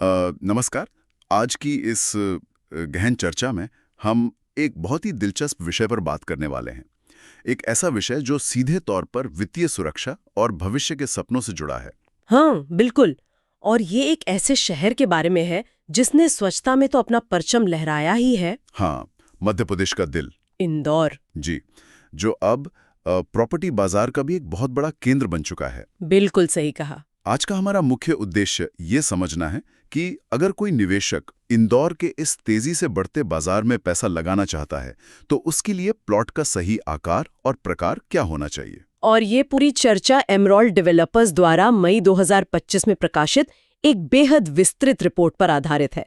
नमस्कार। आज की इस गहन चर्चा में हम एक बहुत ही दिलचस्प विषय पर बात करने वाले हैं। एक ऐसा विषय जो सीधे तौर पर वित्तीय सुरक्षा और भविष्य के सपनों से जुड़ा है। हाँ, बिल्कुल। और ये एक ऐसे शहर के बारे में है जिसने स्वच्छता में तो अपना परचम लहराया ही है। हाँ, मध्य प्रदेश का दिल। इंदौर। जी, जो अब प्रॉपर्टी बाजार का भी एक बहुत बड़ा केंद्र बन चुका है। बिल्कुल सही कहा। आज का हमारा मुख्य उद्देश्य ये समझना है कि अगर कोई निवेशक इंदौर के इस तेजी से बढ़ते बाजार में पैसा लगाना चाहता है, तो उसके लिए प्लॉट का सही आकार और प्रकार क्या होना चाहिए। और ये पूरी चर्चा एमराल्ड डेवलपर्स द्वारा मई 2025 में प्रकाशित एक बेहद विस्तृत रिपोर्ट पर आधारित है।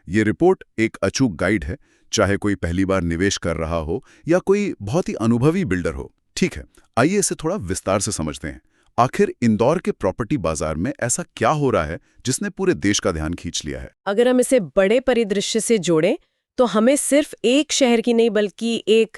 ये रिपोर्ट एक अचूक गाइड है, चाहे कोई पहली बार निवेश कर रहा हो या कोई बहुत ही अनुभवी बिल्डर हो। ठीक है, आइए इसे थोड़ा विस्तार से समझते हैं। आखिर इंदौर के प्रॉपर्टी बाजार में ऐसा क्या हो रहा है जिसने पूरे देश का ध्यान खींच लिया है। अगर हम इसे बड़े परिदृश्य से जोड़ें तो हमें सिर्फ एक शहर की नहीं बल्कि एक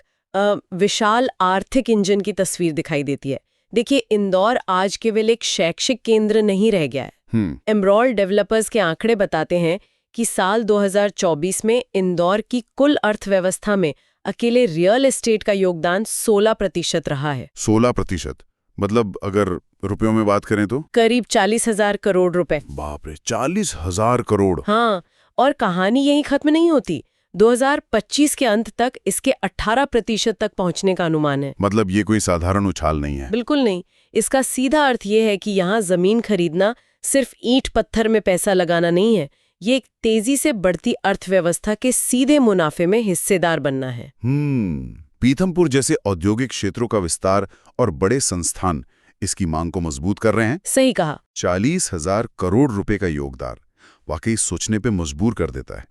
विशाल आर्थिक इंजन की तस्वीर दिखाई देती है। देखिए, इंदौर आज केवल एक शैक्षिक केंद्र नहीं रह गया है। एमराल्ड डेवलपर्स के आंकड़े बताते हैं कि साल 2024 में इंदौर की कुल अर्थव्यवस्था में अकेले रियल एस्टेट का योगदान 16% रहा है। 16%? मतलब अगर रुपयों में बात करें तो करीब 40,000 करोड़ रुपए। बाप रे, 40,000 करोड़। हाँ, और कहानी यही खत्म नहीं होती। 2025 के अंत तक इसके 18% तक पहुंचने का अनुमान है। मतलब ये कोई साधारण उछाल नहीं है। बिल्कुल नहीं। इसका सीधा अर्थ ये है कि यहाँ जमीन खरीदना सिर्फ ईंट पत्थर में पैसा लगाना नहीं है, ये एक तेजी से बढ़ती अर्थव्यवस्था के सीधे मुनाफे में हिस्सेदार बनना है। पीथमपुर जैसे औद्योगिक क्षेत्रों का विस्तार और बड़े संस्थान इसकी मांग को मजबूत कर रहे हैं। सही कहा। 40,000 करोड़ रुपए का योगदान वाकई सोचने पे मजबूर कर देता है।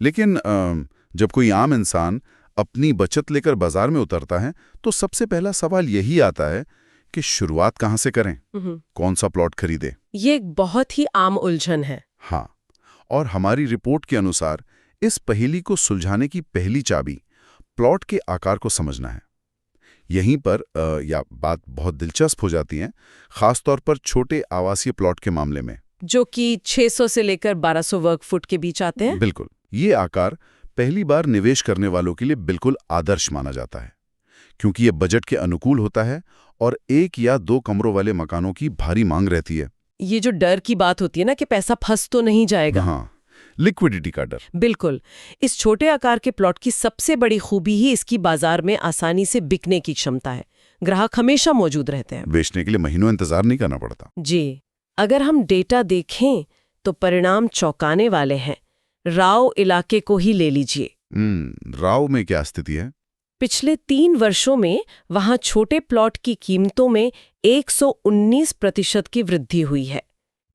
लेकिन जब कोई आम इंसान अपनी बचत लेकर बाजार में उतरता है तो सबसे पहला सवाल यही आता है कि शुरुआत कहाँ से करें, कौन सा प्लॉट खरीदे। ये एक बहुत ही आम उलझन है। हाँ, और हमारी रिपोर्ट के अनुसार इस पहेली को सुलझाने की पहली चाबी प्लॉट के आकार को समझना है। यहीं पर या बात बहुत दिलचस्प हो जाती है, खासतौर पर छोटे आवासीय प्लॉट के मामले में, जो कि 600 से लेकर 1200 वर्ग फुट के बीच आते हैं। बिल्कुल, ये आकार पहली बार निवेश करने वालों के लिए बिल्कुल आदर्श माना जाता है, क्योंकि ये बजट के अनुकूल होता है और 1 या 2 कमरों वाले मकानों की भारी मांग रहती है। ये जो डर की बात होती है ना कि पैसा फंस तो नहीं जाएगा। हाँ, लिक्विडिटी का डर। बिल्कुल। इस छोटे आकार के प्लॉट की सबसे बड़ी खूबी ही इसकी बाजार में आसानी से बिकने की क्षमता है। ग्राहक हमेशा मौजूद रहते हैं। बेचने के लिए महीनों इंतजार नहीं करना पड़ता। जी, अगर हम डेटा देखें तो परिणाम चौंकाने वाले हैं। राव इलाके को ही ले लीजिए। राव में क्या स्थिति है? पिछले 3 वर्षों में वहां छोटे प्लॉट की कीमतों में 119% की वृद्धि हुई है।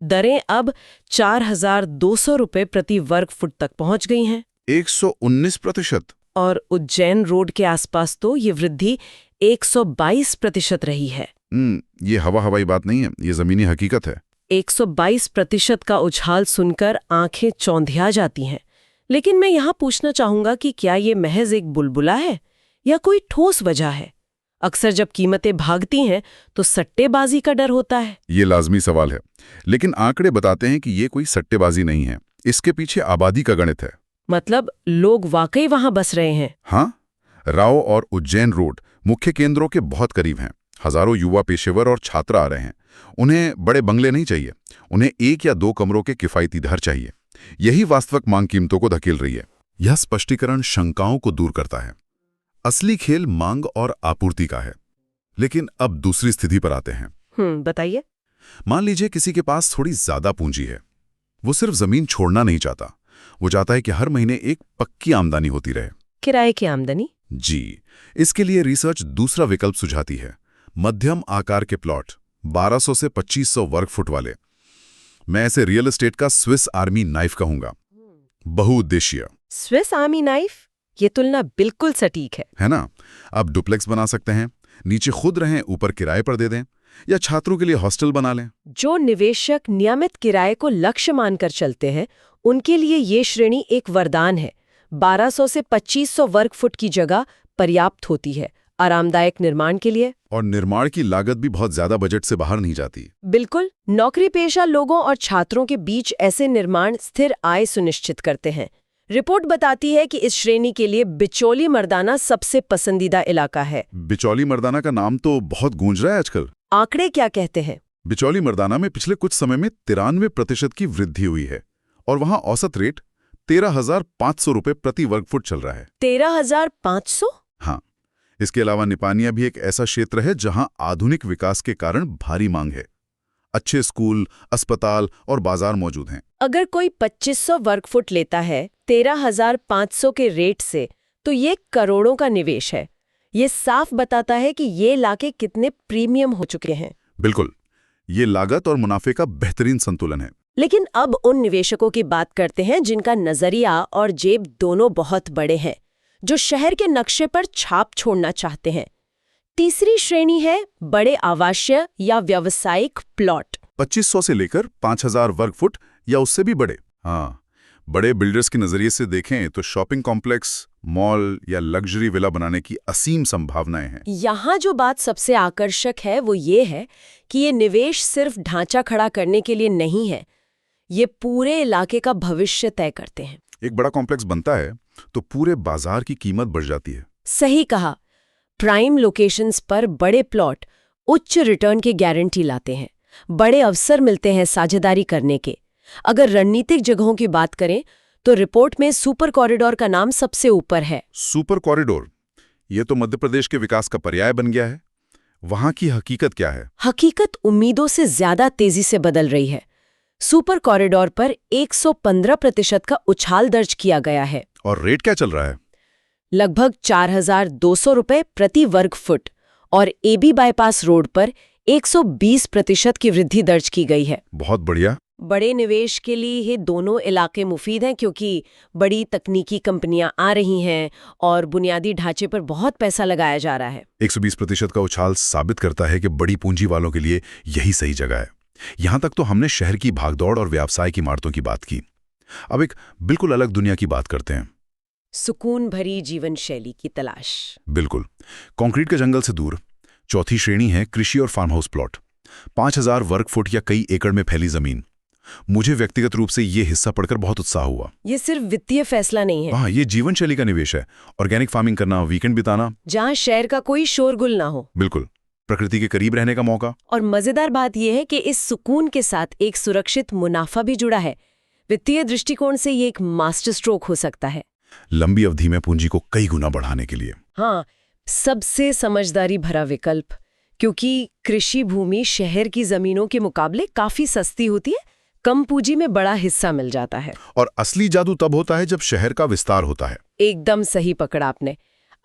दरें अब 4,200 रुपए प्रति वर्ग फुट तक पहुंच गई हैं। 119%? और उज्जैन रोड के आसपास तो ये वृद्धि 122% रही है। ये हवाई बात नहीं है, ये जमीनी हकीकत है। 122% का उछाल सुनकर आंखें चौंधिया जाती हैं। लेकिन मैं यहाँ पूछना चाहूंगा कि क्या ये महज एक बुलबुला है या कोई ठोस वजह है? अक्सर जब कीमतें भागती हैं तो सट्टेबाजी का डर होता है। ये लाजमी सवाल है, लेकिन आंकड़े बताते हैं कि ये कोई सट्टेबाजी नहीं है। इसके पीछे आबादी का गणित है। मतलब लोग वाकई वहां बस रहे हैं। हाँ, राव और उज्जैन रोड मुख्य केंद्रों के बहुत करीब हैं। हजारों युवा पेशेवर और छात्र आ रहे हैं। उन्हें बड़े बंगले नहीं चाहिए, उन्हें 1 या 2 कमरों के किफायती घर चाहिए। यही वास्तविक मांग कीमतों को धकेल रही है। यह स्पष्टीकरण शंकाओं को दूर करता है। असली खेल मांग और आपूर्ति का है। लेकिन अब दूसरी स्थिति पर आते हैं। बताइए। मान लीजिए किसी के पास थोड़ी ज्यादा पूंजी है। वो सिर्फ जमीन छोड़ना नहीं चाहता, वो चाहता है कि हर महीने एक पक्की आमदनी होती रहे। किराए की आमदनी? जी, इसके लिए रिसर्च दूसरा विकल्प सुझाती है। मध्यम आकार के प्लॉट, 1200 से 2500 वर्ग फुट वाले। मैं ऐसे रियल एस्टेट का स्विस आर्मी नाइफ कहूंगा। बहुउद्देशीय। Swiss army knife? ये तुलना बिल्कुल सटीक है ना? आप डुप्लेक्स बना सकते हैं, नीचे खुद रहें, ऊपर किराए पर दे दें, या छात्रों के लिए हॉस्टल बना लें। जो निवेशक नियमित किराए को लक्ष्य मानकर चलते हैं, उनके लिए ये श्रेणी एक वरदान है। 1200 से 2500 वर्ग फुट की जगह पर्याप्त होती है आरामदायक निर्माण के लिए। और निर्माण की लागत भी बहुत ज्यादा बजट से बाहर नहीं जाती। बिल्कुल, नौकरी पेशा लोगों और छात्रों के बीच ऐसे निर्माण स्थिर आय सुनिश्चित करते हैं। रिपोर्ट बताती है कि इस श्रेणी के लिए बिचौली मर्दाना सबसे पसंदीदा इलाका है। बिचौली मर्दाना का नाम तो बहुत गूंज रहा है आजकल। आंकड़े क्या कहते हैं? बिचौली मर्दाना में पिछले कुछ समय में 93% की वृद्धि हुई है और वहां औसत रेट 13,500 रुपए प्रति वर्ग फुट चल रहा है। 13,500? हाँ, इसके अलावा निपानिया भी एक ऐसा क्षेत्र है जहां आधुनिक विकास के कारण भारी मांग है। अच्छे स्कूल, अस्पताल और बाजार मौजूद हैं। अगर कोई 2500 वर्ग फुट लेता है 13,500 के रेट से, तो ये करोड़ों का निवेश है। ये साफ बताता है कि ये इलाके कितने प्रीमियम हो चुके हैं। बिल्कुल, ये लागत और मुनाफे का बेहतरीन संतुलन है। लेकिन अब उन निवेशकों की बात करते हैं जिनका नजरिया और जेब दोनों बहुत बड़े हैं, जो शहर के नक्शे पर छाप छोड़ना चाहते हैं। तीसरी श्रेणी है बड़े आवासीय या व्यावसायिक प्लॉट। 2500 से लेकर 5000 वर्ग फुट या उससे भी बड़े। हाँ, बड़े बिल्डर्स के नजरिए से देखें तो शॉपिंग कॉम्प्लेक्स, मॉल या लग्जरी विला बनाने की असीम संभावनाएं हैं। यहाँ जो बात सबसे आकर्षक है वो ये है कि ये निवेश सिर्फ ढांचा खड़ा करने के लिए नहीं है, ये पूरे इलाके का भविष्य तय करते हैं। एक बड़ा कॉम्प्लेक्स बनता है तो पूरे बाजार की कीमत बढ़ जाती है। सही कहा, प्राइम लोकेशंस पर बड़े प्लॉट उच्च रिटर्न की गारंटी लाते हैं, बड़े अवसर मिलते हैं साझेदारी करने के। अगर रणनीतिक जगहों की बात करें तो रिपोर्ट में सुपर कॉरिडोर का नाम सबसे ऊपर है। सुपर कॉरिडोर, ये तो मध्य प्रदेश के विकास का पर्याय बन गया है। वहां की हकीकत क्या है? हकीकत उम्मीदों से ज्यादा तेजी से बदल रही है। सुपर कॉरिडोर पर 115% का उछाल दर्ज किया गया है। और रेट क्या चल रहा है? लगभग 4,200 रुपए प्रति वर्ग फुट, और एबी बाईपास रोड पर 120% की वृद्धि दर्ज की गई है। बहुत बढ़िया। बड़े निवेश के लिए ये दोनों इलाके मुफीद हैं, क्योंकि बड़ी तकनीकी कंपनियां आ रही हैं और बुनियादी ढांचे पर बहुत पैसा लगाया जा रहा है। 120% का उछाल साबित करता है कि बड़ी पूंजी वालों के लिए यही सही जगह है। यहां तक तो हमने शहर की भागदौड़ और व्यवसाय की इमारतों की बात की। अब एक बिल्कुल अलग दुनिया की बात करते हैं। सुकून भरी जीवन शैली की तलाश। बिल्कुल, कंक्रीट के जंगल से दूर। चौथी श्रेणी है कृषि और फार्म हाउस प्लॉट। 5000 वर्ग फुट या कई एकड़ में फैली जमीन। मुझे व्यक्तिगत रूप से ये हिस्सा पढ़कर बहुत उत्साह हुआ। ये सिर्फ वित्तीय फैसला नहीं है। हाँ, ये जीवन शैली का निवेश है। ऑर्गेनिक फार्मिंग करना, वीकेंड बिताना, जहाँ शहर का कोई शोरगुल ना हो। बिल्कुल, प्रकृति के करीब रहने का मौका। और मजेदार बात यह है कि इस सुकून के साथ एक सुरक्षित मुनाफा भी जुड़ा है। वित्तीय दृष्टिकोण से ये एक मास्टर स्ट्रोक हो सकता है, लंबी अवधि में पूंजी को कई गुना बढ़ाने के लिए। हाँ, सबसे समझदारी भरा विकल्प, क्योंकि कृषि भूमि शहर की जमीनों के मुकाबले काफी सस्ती होती है, कम पूंजी में बड़ा हिस्सा मिल जाता है। और असली जादू तब होता है जब शहर का विस्तार होता है। एकदम सही पकड़ा आपने।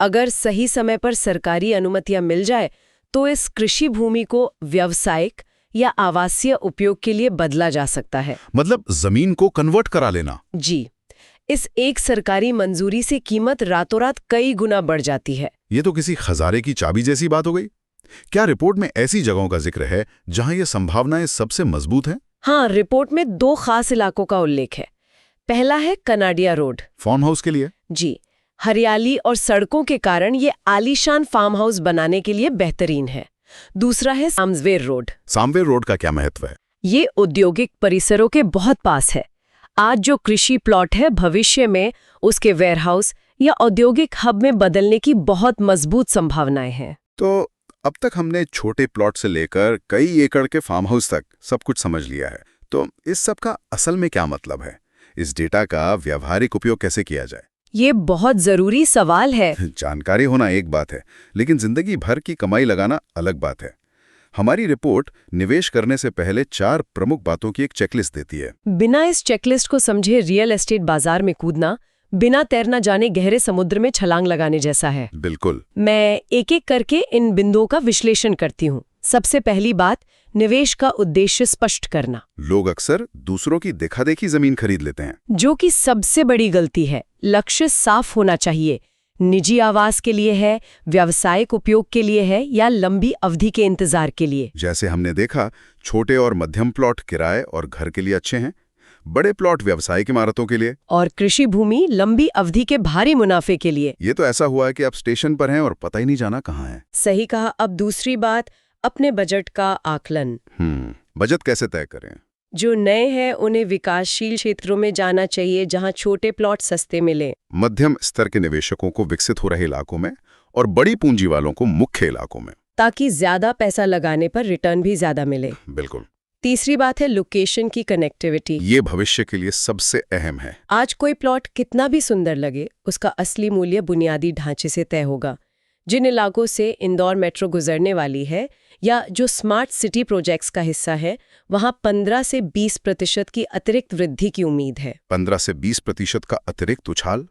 अगर सही समय पर सरकारी अनुमतियां मिल जाए तो इस कृषि भूमि को व्यावसायिक या आवासीय उपयोग के लिए बदला जा सकता है। मतलब जमीन को कन्वर्ट करा लेना। जी, इस एक सरकारी मंजूरी से कीमत रातों रात कई गुना बढ़ जाती है। ये तो किसी खजारे की चाबी जैसी बात हो गई। क्या रिपोर्ट में ऐसी जगहों का जिक्र है जहां ये संभावनाएं सबसे मजबूत हैं? हाँ, रिपोर्ट में 2 खास इलाकों का उल्लेख है। पहला है कनाडिया रोड, फार्म हाउस के लिए। जी, हरियाली और सड़कों के कारण ये आलीशान फार्म हाउस बनाने के लिए बेहतरीन है। दूसरा है सामवेर रोड। सामवेर रोड का क्या महत्व है? ये औद्योगिक परिसरों के बहुत पास है। आज जो कृषि प्लॉट है, भविष्य में उसके वेयरहाउस या औद्योगिक हब में बदलने की बहुत मजबूत संभावनाएं हैं। तो अब तक हमने छोटे प्लॉट से लेकर कई एकड़ के फार्म हाउस तक सब कुछ समझ लिया है। तो इस सब का असल में क्या मतलब है? इस डेटा का व्यावहारिक उपयोग कैसे किया जाए? ये बहुत जरूरी सवाल है। जानकारी होना एक बात है, लेकिन जिंदगी भर की कमाई लगाना अलग बात है। हमारी रिपोर्ट निवेश करने से पहले 4 प्रमुख बातों की एक चेकलिस्ट देती है। बिना इस चेकलिस्ट को समझे रियल एस्टेट बाजार में कूदना बिना तैरना जाने गहरे समुद्र में छलांग लगाने जैसा है। बिल्कुल। मैं एक एक करके इन बिंदुओं का विश्लेषण करती हूँ। सबसे पहली बात, निवेश का उद्देश्य स्पष्ट करना। लोग अक्सर दूसरों की देखा-देखी जमीन खरीद लेते हैं, जो कि सबसे बड़ी गलती है। लक्ष्य साफ होना चाहिए। निजी आवास के लिए है, व्यावसायिक उपयोग के लिए है, या लंबी अवधि के इंतजार के लिए। जैसे हमने देखा, छोटे और मध्यम प्लॉट किराए और घर के लिए अच्छे हैं। बड़े प्लॉट व्यावसायिक इमारतों के लिए। और कृषि भूमि लंबी अवधि के भारी मुनाफे के लिए। ये तो ऐसा हुआ है कि आप स्टेशन पर हैं और पता ही नहीं जाना कहाँ है। सही कहा। अब दूसरी बात, अपने बजट का आकलन। बजट कैसे तय करें? जो नए हैं उन्हें विकासशील क्षेत्रों में जाना चाहिए जहां छोटे प्लॉट सस्ते मिले। मध्यम स्तर के निवेशकों को विकसित हो रहे इलाकों में और बड़ी पूंजी वालों को मुख्य इलाकों में, ताकि ज्यादा पैसा लगाने पर रिटर्न भी ज्यादा मिले। बिल्कुल। तीसरी बात है लोकेशन की कनेक्टिविटी। ये भविष्य के लिए सबसे अहम है। आज कोई प्लॉट कितना भी सुंदर लगे, उसका असली मूल्य बुनियादी ढांचे से तय होगा। जिन इलाकों से इंदौर मेट्रो गुजरने वाली है या जो स्मार्ट सिटी प्रोजेक्ट्स का हिस्सा है, वहां 15 से 20% की अतिरिक्त वृद्धि की उम्मीद है। 15 से 20% का अतिरिक्त उछाल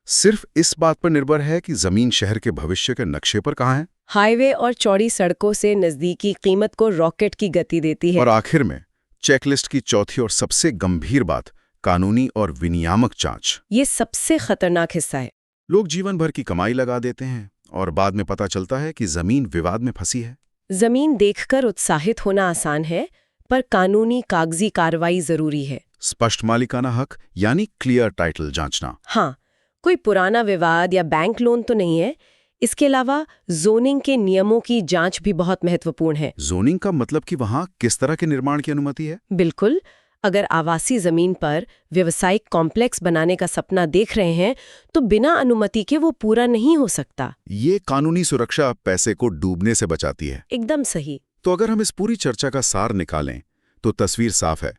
सिर्फ इस बात पर निर्भर है कि जमीन शहर के भविष्य के नक्शे पर कहाँ है। हाईवे और चौड़ी सड़कों से नजदीकी कीमत को रॉकेट की गति देती है। और आखिर में चेकलिस्ट की चौथी और सबसे गंभीर बात, कानूनी और विनियामक जांच। ये सबसे खतरनाक हिस्सा है। लोग जीवन भर की कमाई लगा देते हैं और बाद में पता चलता है कि जमीन विवाद में फंसी है। जमीन देखकर उत्साहित होना आसान है, पर कानूनी कागजी कार्रवाई जरूरी है। स्पष्ट मालिकाना हक यानी क्लियर टाइटल जांचना। हाँ, कोई पुराना विवाद या बैंक लोन तो नहीं है। इसके अलावा जोनिंग के नियमों की जांच भी बहुत महत्वपूर्ण है। जोनिंग का मतलब कि वहां किस तरह के निर्माण की अनुमति है? बिल्कुल। अगर आवासीय जमीन पर व्यवसायिक कॉम्प्लेक्स बनाने का सपना देख रहे हैं तो बिना अनुमति के वो पूरा नहीं हो सकता। ये कानूनी सुरक्षा पैसे को डूबने से बचाती है। एकदम सही। तो अगर हम इस पूरी चर्चा का सार निकालें तो तस्वीर साफ है।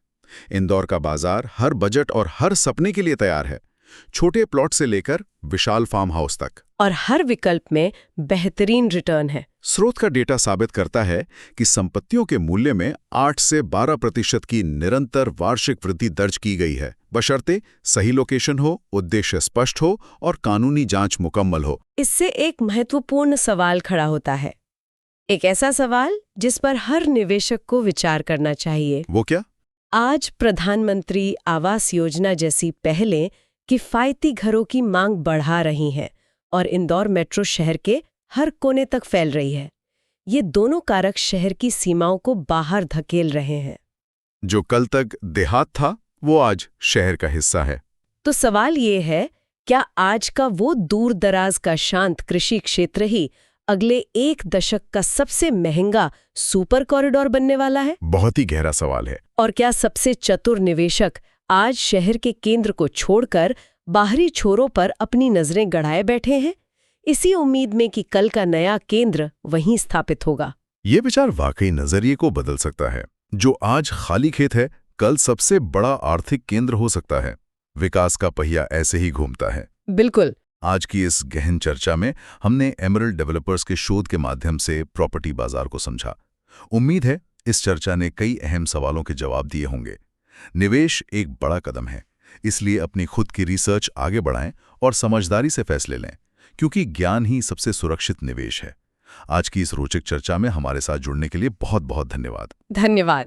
इंदौर का बाजार हर बजट और हर सपने के लिए तैयार है, छोटे प्लॉट से लेकर विशाल फार्म हाउस तक। और हर विकल्प में बेहतरीन रिटर्न है। स्रोत का डेटा साबित करता है कि संपत्तियों के मूल्य में 8 से 12% की निरंतर वार्षिक वृद्धि दर्ज की गई है, बशर्ते सही लोकेशन हो, उद्देश्य स्पष्ट हो और कानूनी जांच मुकम्मल हो। इससे एक महत्वपूर्ण सवाल खड़ा होता है, एक ऐसा सवाल जिस पर हर निवेशक को विचार करना चाहिए। वो क्या? आज प्रधानमंत्री आवास योजना जैसी पहलें किफायती घरों की मांग बढ़ा रही हैं और इंदौर मेट्रो शहर के हर कोने तक फैल रही है। ये दोनों कारक शहर की सीमाओं को बाहर धकेल रहे हैं। जो कल तक देहात था वो आज शहर का हिस्सा है। तो सवाल ये है, क्या आज का वो दूर दराज का शांत कृषि क्षेत्र ही अगले 1 दशक का सबसे महंगा सुपर कॉरिडोर बनने वाला है? बहुत ही गहरा सवाल है। और क्या सबसे चतुर निवेशक आज शहर के केंद्र को छोड़कर बाहरी छोरों पर अपनी नजरें गड़ाए बैठे हैं, इसी उम्मीद में कि कल का नया केंद्र वहीं स्थापित होगा? ये विचार वाकई नजरिए को बदल सकता है। जो आज खाली खेत है, कल सबसे बड़ा आर्थिक केंद्र हो सकता है। विकास का पहिया ऐसे ही घूमता है। बिल्कुल। आज की इस गहन चर्चा में हमने एमरल्ड डेवलपर्स के शोध के माध्यम से प्रॉपर्टी बाजार को समझा। उम्मीद है इस चर्चा ने कई अहम सवालों के जवाब दिए होंगे। निवेश एक बड़ा कदम है, इसलिए अपनी खुद की रिसर्च आगे बढ़ाएं और समझदारी से फैसले लें, क्योंकि ज्ञान ही सबसे सुरक्षित निवेश है। आज की इस रोचक चर्चा में हमारे साथ जुड़ने के लिए बहुत बहुत धन्यवाद। धन्यवाद।